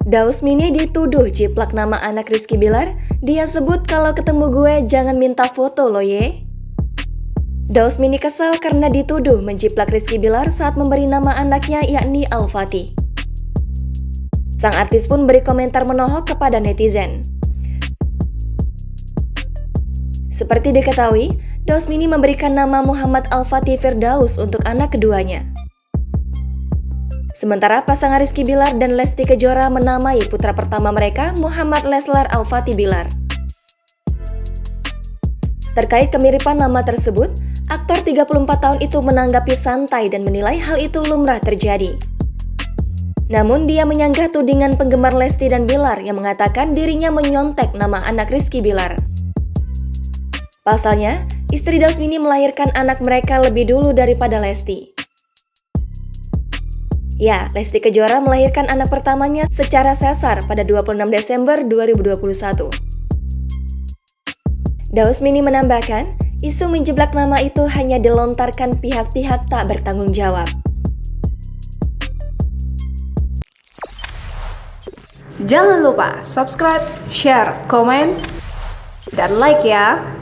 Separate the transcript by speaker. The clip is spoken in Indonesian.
Speaker 1: Dausmini dituduh jiplak nama anak Rizky Bilar. Dia sebut kalau ketemu gue jangan minta foto lo ye. Dausmini kesal karena dituduh menjiplak Rizky Bilar saat memberi nama anaknya yakni Al-Fatih. Sang artis pun beri komentar menohok kepada netizen. Seperti diketahui, Dausmini memberikan nama Muhammad Al-Fatih Firdaus untuk anak keduanya. Sementara pasangan Rizky Bilar dan Lesti Kejora menamai putra pertama mereka Muhammad Leslar Al-Fatih Bilar. Terkait kemiripan nama tersebut, aktor 34 tahun itu menanggapi santai dan menilai hal itu lumrah terjadi. Namun dia menyanggah tudingan penggemar Lesti dan Bilar yang mengatakan dirinya menyontek nama anak Rizky Bilar. Pasalnya, istri Dausmini melahirkan anak mereka lebih dulu daripada Lesti. Ya, Lesti Kejora melahirkan anak pertamanya secara sesar pada 26 Desember 2021. Dausmini menambahkan, isu menjiplak nama itu hanya dilontarkan pihak-pihak tak bertanggung jawab.
Speaker 2: Jangan lupa subscribe, share, komen, dan like ya!